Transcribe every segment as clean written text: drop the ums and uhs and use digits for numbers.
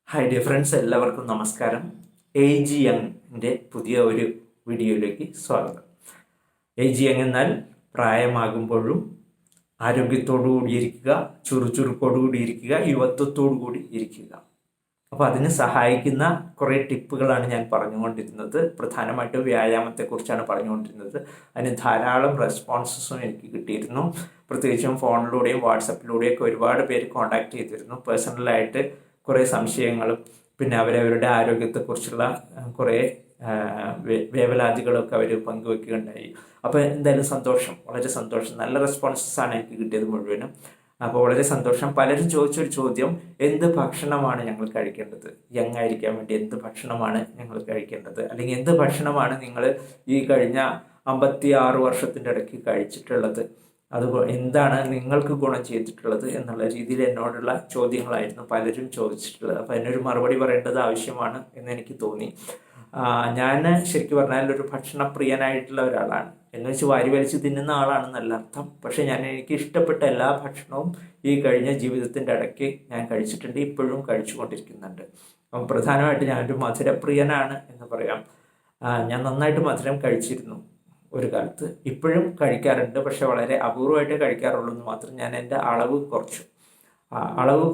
Hi dear friends, എല്ലാവർക്കും നമസ്കാരം. G യങ്ങിൻ്റെ പുതിയ ഒരു വീഡിയോയിലേക്ക് സ്വാഗതം. ജി യങ് എന്നാൽ പ്രായമാകുമ്പോഴും ആരോഗ്യത്തോടു കൂടിയിരിക്കുക, ചുറുചുറുക്കോടു കൂടിയിരിക്കുക, യുവത്വത്തോടു കൂടി ഇരിക്കുക. അപ്പോൾ അതിന് സഹായിക്കുന്ന കുറേ ടിപ്പുകളാണ് ഞാൻ പറഞ്ഞുകൊണ്ടിരുന്നത്. പ്രധാനമായിട്ടും വ്യായാമത്തെക്കുറിച്ചാണ് പറഞ്ഞുകൊണ്ടിരുന്നത്. അതിന് ധാരാളം റെസ്പോൺസസും എനിക്ക് കിട്ടിയിരുന്നു. പ്രത്യേകിച്ചും ഫോണിലൂടെയും വാട്സപ്പിലൂടെയൊക്കെ ഒരുപാട് പേര് കോൺടാക്ട് ചെയ്തിരുന്നു. പേഴ്സണലായിട്ട് കുറേ സംശയങ്ങളും പിന്നെ അവരവരുടെ ആരോഗ്യത്തെക്കുറിച്ചുള്ള കുറേ വേവലാതികളൊക്കെ അവർ പങ്കുവെക്കുകയുണ്ടായി. അപ്പോൾ എന്തായാലും സന്തോഷം, വളരെ സന്തോഷം. നല്ല റെസ്പോൺസസാണ് എനിക്ക് കിട്ടിയത് മുഴുവനും. അപ്പോൾ വളരെ സന്തോഷം. പലരും ചോദിച്ചൊരു ചോദ്യം, എന്ത് ഭക്ഷണമാണ് ഞങ്ങൾ കഴിക്കേണ്ടത്? യങ് ആയിരിക്കാൻ വേണ്ടി എന്ത് ഭക്ഷണമാണ് ഞങ്ങൾ കഴിക്കേണ്ടത്? അല്ലെങ്കിൽ എന്ത് ഭക്ഷണമാണ് നിങ്ങൾ ഈ കഴിഞ്ഞ 56 വർഷത്തിൻ്റെ ഇടയ്ക്ക് കഴിച്ചിട്ടുള്ളത്? അത് എന്താണ് നിങ്ങൾക്ക് ഗുണം ചെയ്തിട്ടുള്ളത് എന്നുള്ള രീതിയിൽ എന്നോടുള്ള ചോദ്യങ്ങളായിരുന്നു പലരും ചോദിച്ചിട്ടുള്ളത്. അപ്പോൾ അതിനൊരു മറുപടി പറയേണ്ടത് ആവശ്യമാണ് എന്ന് എനിക്ക് തോന്നി. ഞാൻ ശരിക്കും പറഞ്ഞാൽ ഒരു ഭക്ഷണപ്രിയനായിട്ടുള്ള ഒരാളാണ്. എന്ന് വെച്ച് വാരി വലിച്ച് തിന്നുന്ന ആളാണെന്നല്ല അർത്ഥം. പക്ഷേ എനിക്ക് ഇഷ്ടപ്പെട്ട എല്ലാ ഭക്ഷണവും ഈ കഴിഞ്ഞ ജീവിതത്തിൻ്റെ ഇടയ്ക്ക് ഞാൻ കഴിച്ചിട്ടുണ്ട്, ഇപ്പോഴും കഴിച്ചുകൊണ്ടിരിക്കുന്നുണ്ട്. അപ്പം പ്രധാനമായിട്ട് ഞാനൊരു മധുരപ്രിയനാണ് എന്ന് പറയാം. ഞാൻ നന്നായിട്ട് മധുരം കഴിച്ചിരുന്നു ഒരു കാലത്ത്. ഇപ്പോഴും കഴിക്കാറുണ്ട്, പക്ഷെ വളരെ അപൂർവമായിട്ടേ കഴിക്കാറുള്ളൂ എന്ന് മാത്രം. ഞാൻ എൻ്റെ അളവ്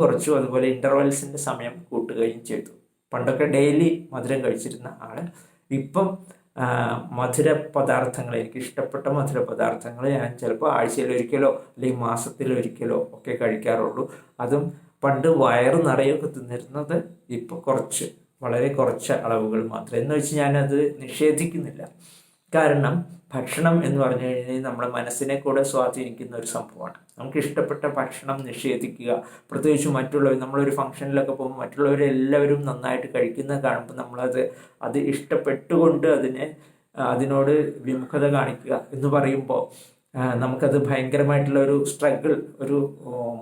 കുറച്ചു. അതുപോലെ ഇൻ്റർവെൽസിൻ്റെ സമയം കൂട്ടുകയും ചെയ്തു. പണ്ടൊക്കെ ഡെയിലി മധുരം കഴിച്ചിരുന്ന ആള് ഇപ്പം മധുര പദാർത്ഥങ്ങൾ, എനിക്ക് ഇഷ്ടപ്പെട്ട മധുര പദാർത്ഥങ്ങൾ ഞാൻ ചിലപ്പോൾ ആഴ്ചയിലൊരിക്കലോ അല്ലെങ്കിൽ മാസത്തിലൊരിക്കലോ ഒക്കെ കഴിക്കാറുള്ളൂ. അതും പണ്ട് വയറ് നിറയൊക്കെ തിന്നിരുന്നത് ഇപ്പോൾ വളരെ കുറച്ച് അളവുകൾ മാത്രം. എന്ന് വെച്ച് ഞാനത് നിഷേധിക്കുന്നില്ല. കാരണം ഭക്ഷണം എന്ന് പറഞ്ഞു കഴിഞ്ഞാൽ നമ്മുടെ മനസ്സിനെ കൂടെ സ്വാധീനിക്കുന്ന ഒരു സംഭവമാണ്. നമുക്ക് ഇഷ്ടപ്പെട്ട ഭക്ഷണം നിഷേധിക്കുക, പ്രത്യേകിച്ച് മറ്റുള്ളവർ, നമ്മളൊരു ഫംഗ്ഷനിലൊക്കെ പോകുമ്പോൾ മറ്റുള്ളവരെല്ലാവരും നന്നായിട്ട് കഴിക്കുന്ന കാണുമ്പോൾ അത് ഇഷ്ടപ്പെട്ടുകൊണ്ട് അതിനോട് വിമുഖത കാണിക്കുക എന്ന് പറയുമ്പോൾ നമുക്കത് ഭയങ്കരമായിട്ടുള്ള ഒരു സ്ട്രഗിൾ, ഒരു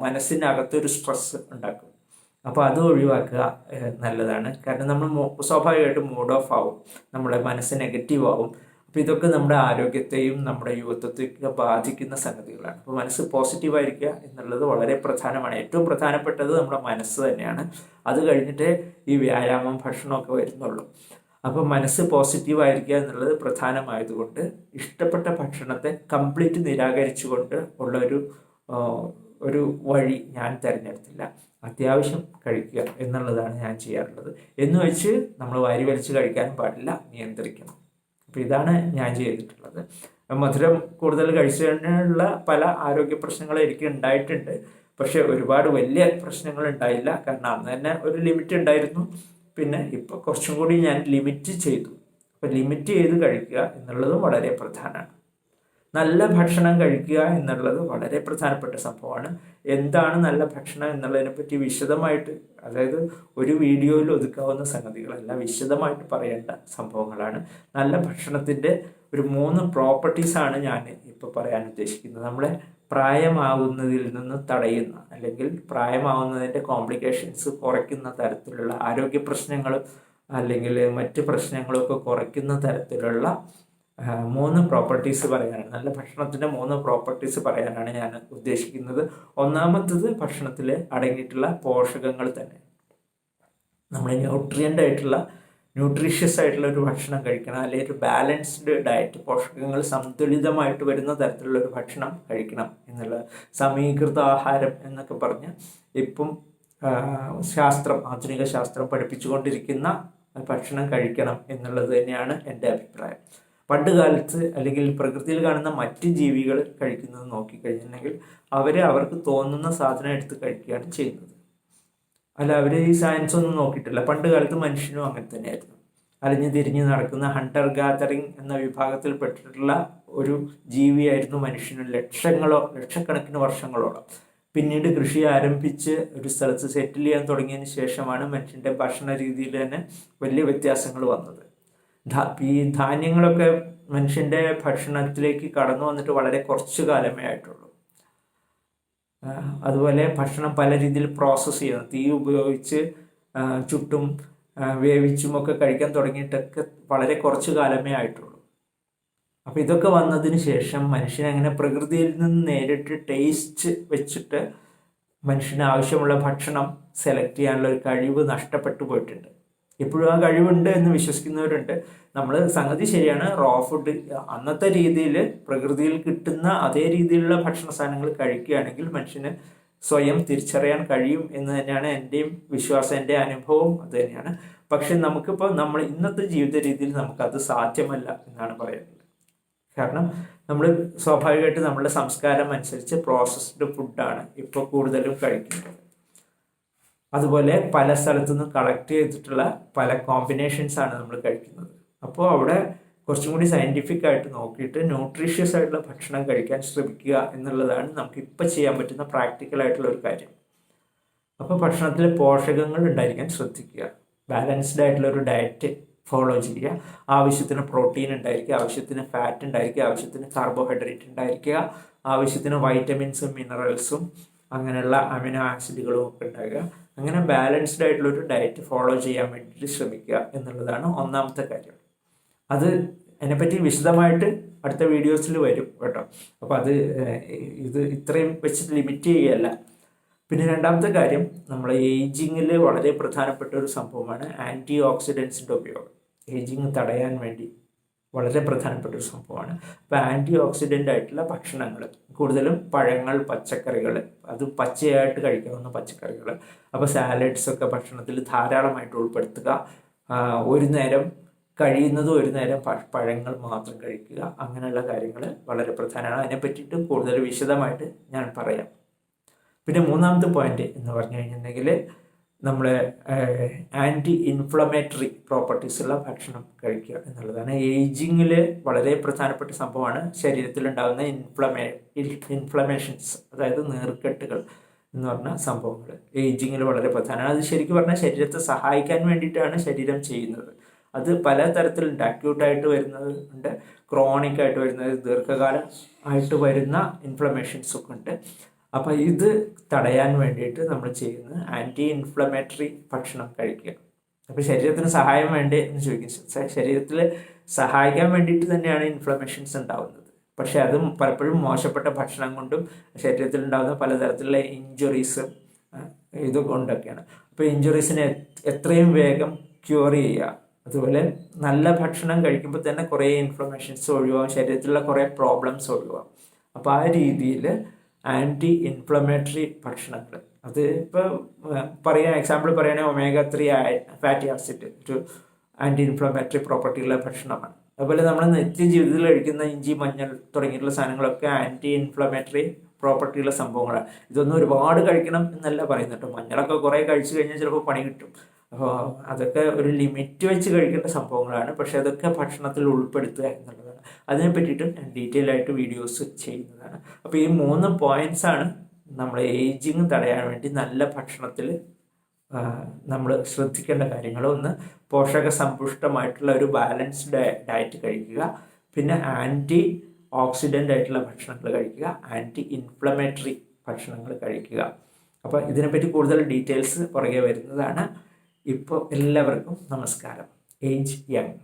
മനസ്സിനകത്തൊരു സ്ട്രെസ് ഉണ്ടാക്കും. അപ്പോൾ അത് ഒഴിവാക്കുക നല്ലതാണ്. കാരണം നമ്മൾ സ്വാഭാവികമായിട്ടും മൂഡ് ഓഫ് ആവും, നമ്മുടെ മനസ്സ് നെഗറ്റീവ് ആവും. അപ്പോൾ ഇതൊക്കെ നമ്മുടെ ആരോഗ്യത്തെയും നമ്മുടെ യുവത്വത്തെയൊക്കെ ബാധിക്കുന്ന സംഗതികളാണ്. അപ്പോൾ മനസ്സ് പോസിറ്റീവായിരിക്കുക എന്നുള്ളത് വളരെ പ്രധാനമാണ്. ഏറ്റവും പ്രധാനപ്പെട്ടത് നമ്മുടെ മനസ്സ് തന്നെയാണ്. അത് കഴിഞ്ഞിട്ട് ഈ വ്യായാമം, ഭക്ഷണമൊക്കെ വരുന്നുള്ളൂ. അപ്പോൾ മനസ്സ് പോസിറ്റീവായിരിക്കുക എന്നുള്ളത് പ്രധാനമായതുകൊണ്ട് ഇഷ്ടപ്പെട്ട ഭക്ഷണത്തെ കംപ്ലീറ്റ് നിരാകരിച്ചുകൊണ്ട് ഉള്ള ഒരു വഴി ഞാൻ തിരഞ്ഞെടുത്തില്ല. അത്യാവശ്യം കഴിക്കുക എന്നുള്ളതാണ് ഞാൻ ചെയ്യാറുള്ളത്. എന്ന് വെച്ച് നമ്മൾ വാരി വലിച്ച് കഴിക്കാനും പാടില്ല, നിയന്ത്രിക്കണം. അപ്പോൾ ഇതാണ് ഞാൻ ചെയ്തിട്ടുള്ളത്. മധുരം കൂടുതൽ കഴിച്ചതിനുള്ള പല ആരോഗ്യ പ്രശ്നങ്ങളും എനിക്ക് ഉണ്ടായിട്ടുണ്ട്. പക്ഷെ ഒരുപാട് വലിയ പ്രശ്നങ്ങൾ ഉണ്ടായില്ല. കാരണം അന്ന് തന്നെ ഒരു ലിമിറ്റ് ഉണ്ടായിരുന്നു. പിന്നെ ഇപ്പോൾ കുറച്ചും കൂടി ഞാൻ ലിമിറ്റ് ചെയ്തു. അപ്പോൾ ലിമിറ്റ് ചെയ്ത് കഴിക്കുക എന്നുള്ളതും വളരെ പ്രധാനമാണ്. നല്ല ഭക്ഷണം കഴിക്കുക എന്നുള്ളത് വളരെ പ്രധാനപ്പെട്ട സംഭവമാണ്. എന്താണ് നല്ല ഭക്ഷണം എന്നുള്ളതിനെപ്പറ്റി വിശദമായിട്ട്, അതായത് ഒരു വീഡിയോയിൽ ഒതുക്കാവുന്ന സംഗതികളല്ല, വിശദമായിട്ട് പറയേണ്ട സംഭവങ്ങളാണ്. നല്ല ഭക്ഷണത്തിൻ്റെ ഒരു 3 പ്രോപ്പർട്ടീസാണ് ഞാൻ ഇപ്പോൾ പറയാൻ ഉദ്ദേശിക്കുന്നത്. നമ്മളെ പ്രായമാവുന്നതിൽ നിന്ന് തടയുന്ന, അല്ലെങ്കിൽ പ്രായമാവുന്നതിൻ്റെ കോംപ്ലിക്കേഷൻസ് കുറയ്ക്കുന്ന തരത്തിലുള്ള ആരോഗ്യ പ്രശ്നങ്ങൾ അല്ലെങ്കിൽ മറ്റ് പ്രശ്നങ്ങളൊക്കെ കുറയ്ക്കുന്ന തരത്തിലുള്ള 3 പ്രോപ്പർട്ടീസ് പറയാനാണ്, നല്ല ഭക്ഷണത്തിൻ്റെ 3 പ്രോപ്പർട്ടീസ് പറയാനാണ് ഞാൻ ഉദ്ദേശിക്കുന്നത്. ഒന്നാമത്തത് ഭക്ഷണത്തിൽ അടങ്ങിയിട്ടുള്ള പോഷകങ്ങൾ തന്നെ. നമ്മൾ ന്യൂട്രീഷ്യസ് ആയിട്ടുള്ള ഒരു ഭക്ഷണം കഴിക്കണം, അല്ലെങ്കിൽ ഒരു ബാലൻസ്ഡ് ഡയറ്റ്, പോഷകങ്ങൾ സന്തുലിതമായിട്ട് വരുന്ന തരത്തിലുള്ള ഒരു ഭക്ഷണം കഴിക്കണം എന്നുള്ളത്. സമീകൃത ആഹാരം എന്നൊക്കെ പറഞ്ഞ് ഇപ്പം ആധുനിക ശാസ്ത്രം പഠിപ്പിച്ചുകൊണ്ടിരിക്കുന്ന ഭക്ഷണം കഴിക്കണം എന്നുള്ളത് തന്നെയാണ് എൻ്റെ അഭിപ്രായം. പണ്ട് കാലത്ത് അല്ലെങ്കിൽ പ്രകൃതിയിൽ കാണുന്ന മറ്റ് ജീവികൾ കഴിക്കുന്നത് നോക്കിക്കഴിഞ്ഞിട്ടുണ്ടെങ്കിൽ അവർക്ക് തോന്നുന്ന സാധനം എടുത്ത് കഴിക്കുകയാണ് ചെയ്യുന്നത്. അല്ല, അവർ ഈ സയൻസ് ഒന്നും നോക്കിയിട്ടില്ല. പണ്ട് കാലത്ത് മനുഷ്യനും അങ്ങനെ തന്നെയായിരുന്നു. അലിഞ്ഞു തിരിഞ്ഞ് നടക്കുന്ന ഹണ്ടർ ഗാദറിങ് എന്ന വിഭാഗത്തിൽ പെട്ടിട്ടുള്ള ഒരു ജീവിയായിരുന്നു മനുഷ്യനും ലക്ഷക്കണക്കിന് വർഷങ്ങളോളം. പിന്നീട് കൃഷി ആരംഭിച്ച് ഒരു സ്ഥലത്ത് സെറ്റിൽ ചെയ്യാൻ തുടങ്ങിയതിന് ശേഷമാണ് മനുഷ്യൻ്റെ ഭക്ഷണ രീതിയിൽ തന്നെ വലിയ വ്യത്യാസങ്ങൾ വന്നത്. ഈ ധാന്യങ്ങളൊക്കെ മനുഷ്യൻ്റെ ഭക്ഷണത്തിലേക്ക് കടന്നു വന്നിട്ട് വളരെ കുറച്ചു കാലമേ ആയിട്ടുള്ളൂ. അതുപോലെ ഭക്ഷണം പല രീതിയിൽ പ്രോസസ്സ് ചെയ്യുന്നു, തീ ഉപയോഗിച്ച് ചുട്ടും വേവിച്ചുമൊക്കെ കഴിക്കാൻ തുടങ്ങിയിട്ടൊക്കെ വളരെ കുറച്ചു കാലമേ ആയിട്ടുള്ളൂ. അപ്പോൾ ഇതൊക്കെ വന്നതിന് ശേഷം മനുഷ്യൻ അങ്ങനെ പ്രകൃതിയിൽ നിന്ന് നേരിട്ട് ടേസ്റ്റ് വെച്ചിട്ട് മനുഷ്യന് ആവശ്യമുള്ള ഭക്ഷണം സെലക്ട് ചെയ്യാനുള്ള ഒരു കഴിവ് നഷ്ടപ്പെട്ടു പോയിട്ടുണ്ട്. ഇപ്പോഴും ആ കഴിവുണ്ട് എന്ന് വിശ്വസിക്കുന്നവരുണ്ട്. നമ്മൾ സംഗതി ശരിയാണ്, റോ ഫുഡ് അന്നത്തെ രീതിയിൽ പ്രകൃതിയിൽ കിട്ടുന്ന അതേ രീതിയിലുള്ള ഭക്ഷണ സാധനങ്ങൾ കഴിക്കുകയാണെങ്കിൽ മനുഷ്യന് സ്വയം തിരിച്ചറിയാൻ കഴിയും എന്ന് തന്നെയാണ് എൻ്റെയും വിശ്വാസം, എൻ്റെ അനുഭവം അത് തന്നെയാണ്. പക്ഷെ നമുക്കിപ്പോൾ നമ്മൾ ഇന്നത്തെ ജീവിത രീതിയിൽ നമുക്കത് സാധ്യമല്ല എന്നാണ് പറയുന്നത്. കാരണം നമ്മൾ സ്വാഭാവികമായിട്ട് നമ്മുടെ സംസ്കാരം അനുസരിച്ച് പ്രോസസ്ഡ് ഫുഡാണ് ഇപ്പോൾ കൂടുതലും കഴിക്കുന്നത്. അതുപോലെ പല സ്ഥലത്തു നിന്നും കളക്ട് ചെയ്തിട്ടുള്ള പല കോമ്പിനേഷൻസ് ആണ് നമ്മൾ കഴിക്കുന്നത്. അപ്പോൾ അവിടെ കുറച്ചും കൂടി സയൻറ്റിഫിക് ആയിട്ട് നോക്കിയിട്ട് ന്യൂട്രീഷ്യസ് ആയിട്ടുള്ള ഭക്ഷണം കഴിക്കാൻ ശ്രമിക്കുക എന്നുള്ളതാണ് നമുക്ക് ഇപ്പോൾ ചെയ്യാൻ പറ്റുന്ന പ്രാക്ടിക്കൽ ആയിട്ടുള്ള ഒരു കാര്യം. അപ്പോൾ ഭക്ഷണത്തിൽ പോഷകങ്ങൾ ഉണ്ടായിരിക്കാൻ ശ്രദ്ധിക്കുക, ബാലൻസ്ഡ് ആയിട്ടുള്ള ഒരു ഡയറ്റ് ഫോളോ ചെയ്യുക, ആവശ്യത്തിന് പ്രോട്ടീൻ ഉണ്ടായിരിക്കുക, ആവശ്യത്തിന് ഫാറ്റ് ഉണ്ടായിരിക്കുക, ആവശ്യത്തിന് കാർബോഹൈഡ്രേറ്റ് ഉണ്ടായിരിക്കുക, ആവശ്യത്തിന് വൈറ്റമിൻസും മിനറൽസും അങ്ങനെയുള്ള അമിനോ ആസിഡുകളും ഒക്കെ ഉണ്ടാകുക. അങ്ങനെ ബാലൻസ്ഡ് ആയിട്ടുള്ളൊരു ഡയറ്റ് ഫോളോ ചെയ്യാൻ വേണ്ടിയിട്ട് ശ്രമിക്കുക എന്നുള്ളതാണ് ഒന്നാമത്തെ കാര്യം. അത് അതിനെപ്പറ്റി വിശദമായിട്ട് അടുത്ത വീഡിയോസിൽ വരും കേട്ടോ. അപ്പോൾ ഇത് ഇത്രയും വെച്ച് ലിമിറ്റ് ചെയ്യുകയല്ല. പിന്നെ രണ്ടാമത്തെ കാര്യം, നമ്മളെ ഏജിങ്ങിൽ വളരെ പ്രധാനപ്പെട്ട ഒരു സംഭവമാണ് ആൻറ്റി ഓക്സിഡൻസിൻ്റെ ഉപയോഗം. ഏജിങ് തടയാൻ വേണ്ടി വളരെ പ്രധാനപ്പെട്ട ഒരു സംഭവമാണ്. അപ്പോൾ ആൻറ്റി ഓക്സിഡൻ്റ് ആയിട്ടുള്ള ഭക്ഷണങ്ങൾ, കൂടുതലും പഴങ്ങൾ, പച്ചക്കറികൾ, അത് പച്ചയായിട്ട് കഴിക്കാവുന്ന പച്ചക്കറികൾ. അപ്പോൾ സാലഡ്സൊക്കെ ഭക്ഷണത്തിൽ ധാരാളമായിട്ട് ഉൾപ്പെടുത്തുക. ഒരു നേരം കഴിയുന്നതും ഒരു നേരം പഴങ്ങൾ മാത്രം കഴിക്കുക. അങ്ങനെയുള്ള കാര്യങ്ങൾ വളരെ പ്രധാനമാണ്. അതിനെ പറ്റിയിട്ട് കൂടുതൽ വിശദമായിട്ട് ഞാൻ പറയാം. പിന്നെ മൂന്നാമത്തെ പോയിന്റ് എന്ന് പറഞ്ഞു കഴിഞ്ഞിട്ടുണ്ടെങ്കിൽ നമ്മൾ ആൻറ്റി ഇൻഫ്ലമേറ്ററി പ്രോപ്പർട്ടീസുള്ള ഭക്ഷണം കഴിക്കുക എന്നുള്ളതാണ്. ഏജിങ്ങിൽ വളരെ പ്രധാനപ്പെട്ട സംഭവമാണ് ശരീരത്തിലുണ്ടാകുന്ന ഇൻഫ്ലമേഷൻസ്, അതായത് നീർക്കെട്ടുകൾ എന്ന് പറഞ്ഞ സംഭവങ്ങൾ ഏജിങ്ങിൽ വളരെ പ്രധാനമാണ്. അത് ശരിക്കും പറഞ്ഞാൽ ശരീരത്തെ സഹായിക്കാൻ വേണ്ടിയിട്ടാണ് ശരീരം ചെയ്യുന്നത്. അത് പല തരത്തിലുണ്ട്. അക്യൂട്ടായിട്ട് വരുന്നത് ഉണ്ട്, ക്രോണിക് ആയിട്ട് വരുന്നത്, ദീർഘകാലം ആയിട്ട് വരുന്ന ഇൻഫ്ലമേഷൻസ് ഒക്കെ ഉണ്ട്. അപ്പോൾ ഇത് തടയാൻ വേണ്ടിയിട്ട് നമ്മൾ ചെയ്യുന്നത് ആൻറ്റി ഇൻഫ്ലമേറ്ററി ഭക്ഷണം കഴിക്കുക. അപ്പോൾ ശരീരത്തിന് സഹായം വേണ്ടേ എന്ന് ചോദിക്കും. ശരീരത്തിൽ സഹായിക്കാൻ വേണ്ടിയിട്ട് തന്നെയാണ് ഇൻഫ്ലമേഷൻസ് ഉണ്ടാകുന്നത്. പക്ഷേ അതും പലപ്പോഴും മോശപ്പെട്ട ഭക്ഷണം കൊണ്ടും ശരീരത്തിൽ ഉണ്ടാകുന്ന പലതരത്തിലുള്ള ഇഞ്ചുറീസും ഇതുകൊണ്ടൊക്കെയാണ്. അപ്പോൾ ഇഞ്ചുറീസിനെ എത്രയും വേഗം ക്യൂർ ചെയ്യുക. അതുപോലെ നല്ല ഭക്ഷണം കഴിക്കുമ്പോൾ തന്നെ കുറേ ഇൻഫ്ലമേഷൻസ് ഒഴിവാകും, ശരീരത്തിലുള്ള കുറേ പ്രോബ്ലംസ് ഒഴിവാകും. അപ്പോൾ ആ രീതിയിൽ ആൻറ്റി ഇൻഫ്ലമേറ്ററി ഭക്ഷണങ്ങൾ, അത് ഇപ്പോൾ എക്സാമ്പിൾ പറയുകയാണെങ്കിൽ omega-3 ഫാറ്റി ആസിഡ് ഒരു ആൻറ്റി ഇൻഫ്ലമേറ്ററി പ്രോപ്പർട്ടിയുള്ള ഭക്ഷണമാണ്. അതുപോലെ നമ്മൾ നിത്യജീവിതത്തിൽ കഴിക്കുന്ന ഇഞ്ചി, മഞ്ഞൾ തുടങ്ങിയിട്ടുള്ള സാധനങ്ങളൊക്കെ ആൻറ്റി ഇൻഫ്ലമേറ്ററി പ്രോപ്പർട്ടിയുള്ള സംഭവങ്ങളാണ്. ഇതൊന്നും ഒരുപാട് കഴിക്കണം എന്നല്ല പറയുന്നത് കേട്ടോ. മഞ്ഞളൊക്കെ കുറേ കഴിച്ചു കഴിഞ്ഞാൽ ചിലപ്പോൾ പണി കിട്ടും. അപ്പോൾ അതൊക്കെ ഒരു ലിമിറ്റ് വെച്ച് കഴിക്കേണ്ട സംഭവങ്ങളാണ്. പക്ഷെ അതൊക്കെ ഭക്ഷണത്തിൽ ഉൾപ്പെടുത്തുക എന്നുള്ളതാണ്. അതിനെ പറ്റിയിട്ടും ഞാൻ ഡീറ്റെയിൽ ആയിട്ട് വീഡിയോസ് ചെയ്യുന്നതാണ്. അപ്പോൾ ഈ 3 പോയിന്റ്സാണ് നമ്മൾ ഏജിങ് തടയാൻ വേണ്ടി നല്ല ഭക്ഷണത്തിൽ നമ്മൾ ശ്രദ്ധിക്കേണ്ട കാര്യങ്ങൾ. ഒന്ന്, പോഷക സമ്പുഷ്ടമായിട്ടുള്ള ഒരു ബാലൻസ്ഡ് ഡയറ്റ് കഴിക്കുക. പിന്നെ ആൻറ്റി ഓക്സിഡൻ്റ് ആയിട്ടുള്ള ഭക്ഷണങ്ങൾ കഴിക്കുക. ആൻറ്റി ഇൻഫ്ലമേറ്ററി ഭക്ഷണങ്ങൾ കഴിക്കുക. അപ്പോൾ ഇതിനെപ്പറ്റി കൂടുതൽ ഡീറ്റെയിൽസ് പുറകെ വരുന്നതാണ്. ഇപ്പോൾ എല്ലാവർക്കും നമസ്കാരം. Age young.